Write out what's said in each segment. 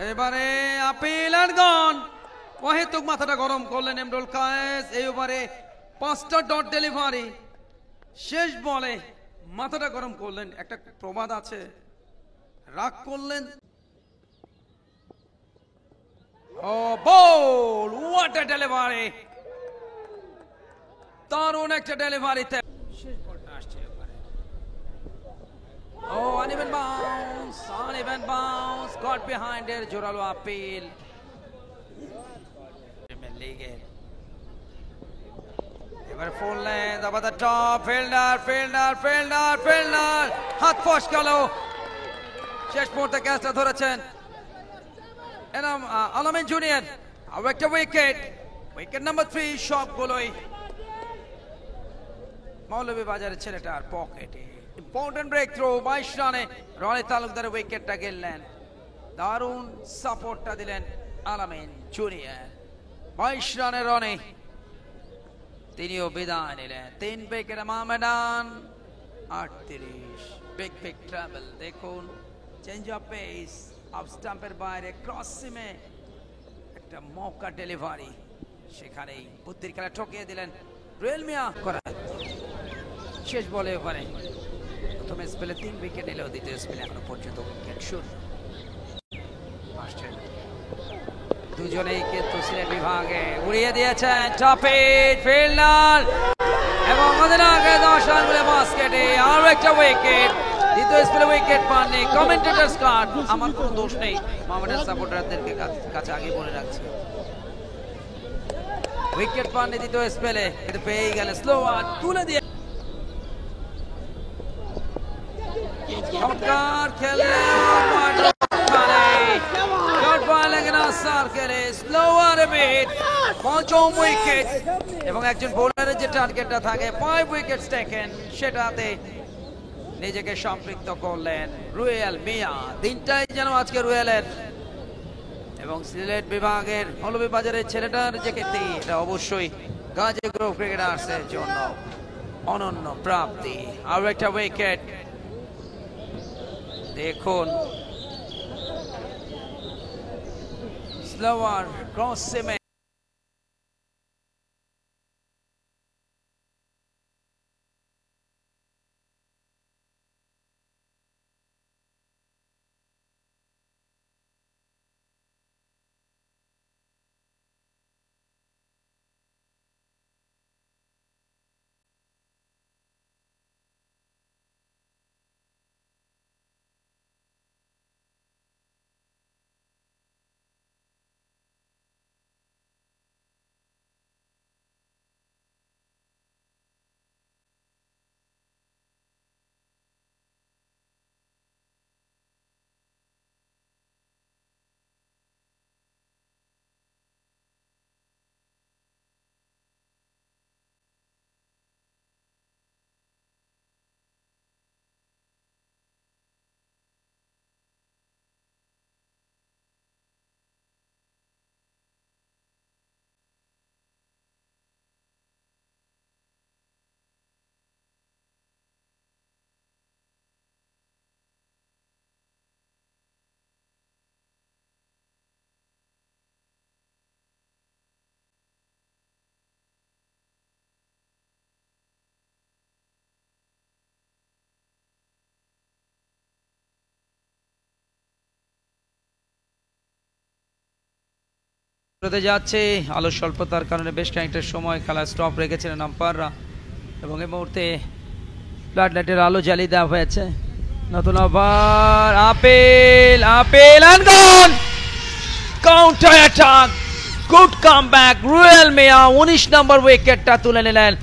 এবারে appeal and গন। ওয়াহিদুক মাথাটা গরম করলেন ইমরুল কায়েস। এই ওভারে 5টা ডট ডেলিভারি। শেষ বলে মাথাটা গরম করলেন। একটা প্রবাদ আছে, রাগ করলেন। ও বল, হোয়াট আ ডেলিভারি! দারুণ একটা ডেলিভারিতে শেষ বলটা আসছে এবারে। ও uneven bounce, got behind এর জোরালো আপিল। প্রিমিয়ার লিগের এবার ফুল লেন্থ আবার দ্য টপ, ফিল্ডার হাত ফস গেল। শেষ মুহূর্তে ক্যাচটা ধরেছেন এনাম আলামিন জুনিয়র। আর একটা উইকেট নাম্বার 3 সবগুলোই মৌলভীবাজারের ছেলেটার পকেটে। ইম্পর্টেন্ট ব্রেক থ্রো, 22 রানে রনি তালুকদারের উইকেটটা গেলেন। দারুণ সাপোর্টটা দিলেন আলামিন জুনিয়র। 22 রানের রনে তিনিও বিদায় নিলেন। 3 উইকেটে মাহমেদান 38। Big travel. দেখুন চেঞ্জ অফ পেস, অফ স্টাম্পের বাইরে ক্রস সিমে একটা মৌকা ডেলিভারি, সেখানেই বুদ্ধির খেলা ঠকিয়ে দিলেন রুয়েল মিয়া। করা শেষ বলে ওভারে প্রথম স্পেলে 3 উইকেট নিলেও দ্বিতীয় স্পেলে এখনো পর্যন্ত উইকেট শূন্য। দুজনেই কিন্তু সিলেট বিভাগে উড়িয়ে দিয়েছেন। টপ হিট, ফিল্ডার এবং অধিনায়কের 10 রান বলে বাস্কেটে আরো একটা উইকেট। দ্বিতীয় স্পেলে উইকেট পাননি। কমেন্টেটরস কার্ড, আমার কোনো দোষ নেই, মাহমুদের সাপোর্টারদেরকে কাছে আগে বলে রাখছি। উইকেট পাননি দ্বিতীয় স্পেলে, কিন্তু পেয়ে গেলে স্লোয়ার তুলে দিয়ে চমৎকার খেলে পঞ্চম উইকেট। এবং একজন বোলারের যে টার্গেটটা থাকে 5 উইকেট টেকেন, সেটাতে নিজেকে সম্পৃক্ত করলেন রুয়েল মিয়া। দিনটাই যেন আজকে রুয়েলের এবং সিলেট বিভাগের মৌলভীবাজারের ছেলেটার যে কীর্তি, এটা অবশ্যই গাজী গ্রুপ ক্রিকেটার্সের জন্য অনন্য প্রাপ্তি। আর একটা উইকেট দেখুন, স্লোয়ার ক্রস সিমে যাচ্ছে। আলো স্বল্পতার কারণে বেশ খানিকটা সময় খেলা স্টপ রেখেছিলেন আম্পায়াররা এবং এই মুহূর্তে ফ্লাড লাইটের আলো জ্বালিয়ে দেওয়া হয়েছে। নতুন over, appeal and gone, counter attack, good comeback. Ruyel Miah 19 number উইকেটটা তুলে নিলেন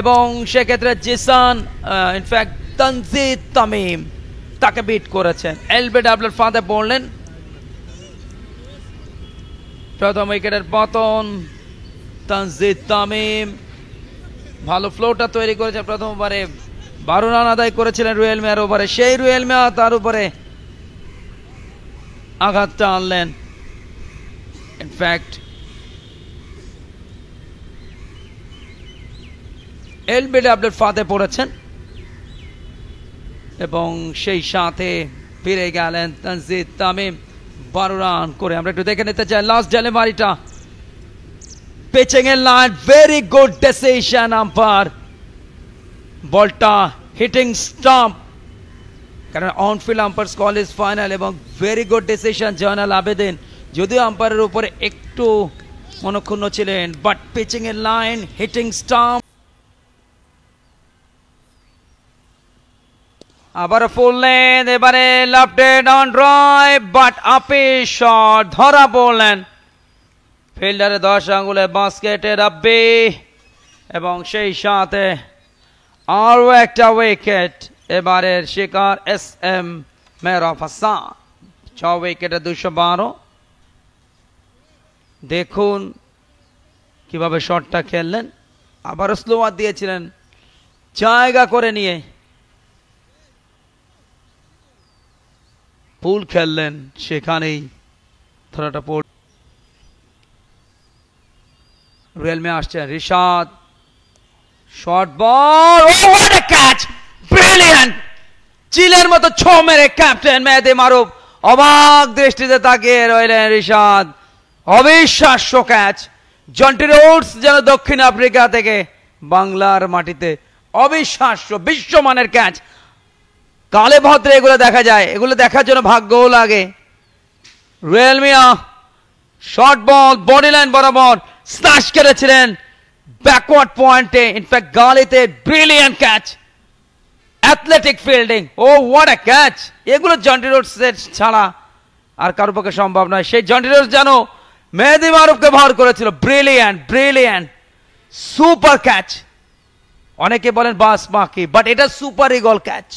এবং সেক্ষেত্রে জিসান ইনফ্যাক্ট তানজিদ তামিম তাকে বিট করেছেন। এলবিডব্লিউর ফাঁদে পড়লেন। প্রথম উইকেটের পতন। তানজিদ তামিম ভালো ফ্লোটা তৈরি করেছে। প্রথম ওভারে 12 রান আদায় করেছিলেন রুয়েল মিয়ার ওভারে। সেই রুয়েল মিয়া তার উপরে আঘাতটা আনলেন। ইনফ্যাক্ট এলবিডব্লিউর ফাঁদে পড়েছেন এবং সেই সাথে ফিরে গেলেন তানজিদ তামিম। 12 রান করে আমরা একটু দেখে নিতে চাই লাস্ট ডেলিভারিটা pitching in line, very good decision umpire, বলটা হিটিং স্টাম্প কারণ on field umpire's call is final এবং very good decision Jaynal Abedin যদিও আম্পায়ারের উপরে একটু মনক্ষুণ্ণ ছিলেন বাট পিচিং এ লাইন হিটিং স্টাম্প আবার ফুল লেন্থ এবারে লেফট অন ড্রাইভ বাট আপে শট ধরা পড়লেন ফিল্ডারে 10 আঙ্গুলে বাস্কেটে রাব্বি এবং সেই সাথে আরও একটা উইকেট এবারের শিকার এস এম মেহরাব হাসান 6 উইকেটে 212 দেখুন কিভাবে শটটা খেললেন আবারও স্লোয়ার দিয়েছিলেন জায়গা করে নিয়ে পুল খেললেন সেখানেই ধরাটা পড়ল রিয়েল মে আসছেন Rishad short ball what a catch brilliant চিলের মতো ছো মেরে ক্যাপ্টেন মেহেদী মারুফ অবাক দৃষ্টিতে তাকিয়ে রইলেন রিশাদ অবিশ্বাস্য ক্যাচ জন্টি রোডস যেন দক্ষিণ আফ্রিকা থেকে বাংলার মাটিতে অবিশ্বাস্য বিশ্বমানের ক্যাচ কালে ভদ্রে এগুলো দেখা যায় এগুলো দেখার জন্য ভাগ্যও লাগে Ruyel Miah short ball body line বরাবর স্ল্যাশ করেছিলেন ব্যাকওয়ার্ড পয়েন্টে ইনফ্যাক্ট গালিতে brilliant catch athletic fielding oh what a catch এগুলো জন্টি রোডসের ছাড়া আর কারোর পক্ষে সম্ভব নয় সেই জন্টি রোডস যেন মেহেদী মারুফকে ভার করেছিল ব্রিলিয়ান্ট ব্রিলিয়ান্ট সুপার ক্যাচ অনেকে বলেন বাস বাকি বাট এটা সুপার ইগল ক্যাচ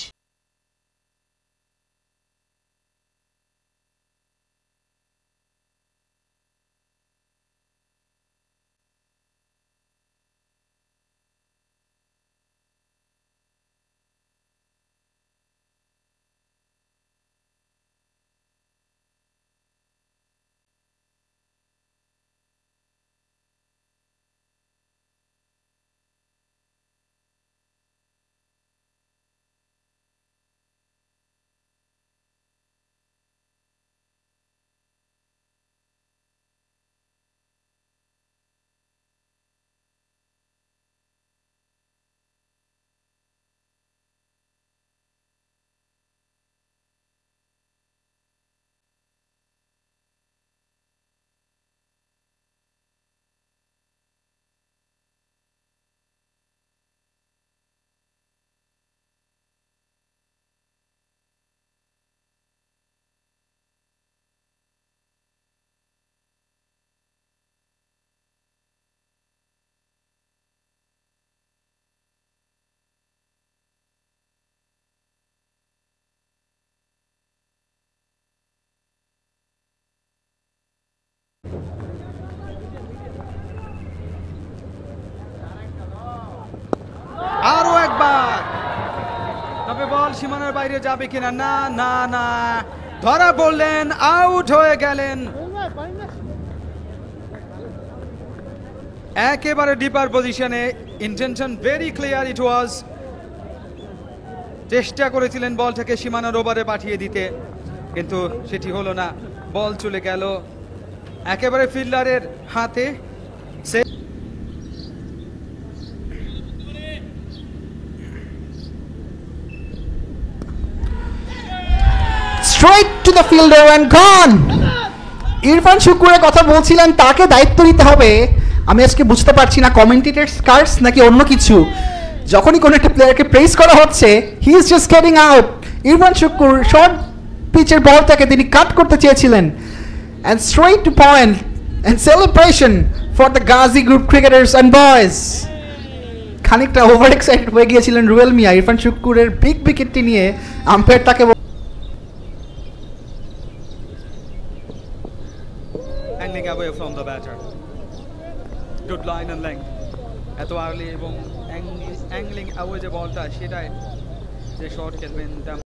আরো একবার তবে বল সীমানার বাইরে যাবে কিনা না না না ধরা পড়লেন আউট হয়ে গেলেন একেবারে ডিপার পজিশনে ইন্টেনশন ভেরি ক্লিয়ার ইট ওয়াজ চেষ্টা করেছিলেন বলটাকে সীমানার ওভারে পাঠিয়ে দিতে কিন্তু সেটি হলো না বল চলে গেল একেবারে ফিল্ডারের হাতে Straight to the fielder and gone. Irfan শুকুরের কথা বলছিলেন তাকে দায়িত্ব নিতে হবে আমি আজকে বুঝতে পারছি না কমেন্টেটরস কার্ডস নাকি অন্য কিছু যখনই কোনো একটা প্লেয়ারকে প্রেস করা হচ্ছে he is just getting out Irfan Shukur short পিচের বলটাকে তিনি কাট করতে চেয়েছিলেন and straight to point and celebration for the Ghazi group cricketers and boys খানিকটা ওভার এক্সাইটেড হয়ে গিয়েছিলেন রুয়েল মিয়া ইরফান শুকুরের বিগ উইকেটটি নিয়ে আম্পায়ার তাকে angling away from the batter good line and length এত আর্লি এবং angling away যে বলটা সেটাই যে শট খেলবেন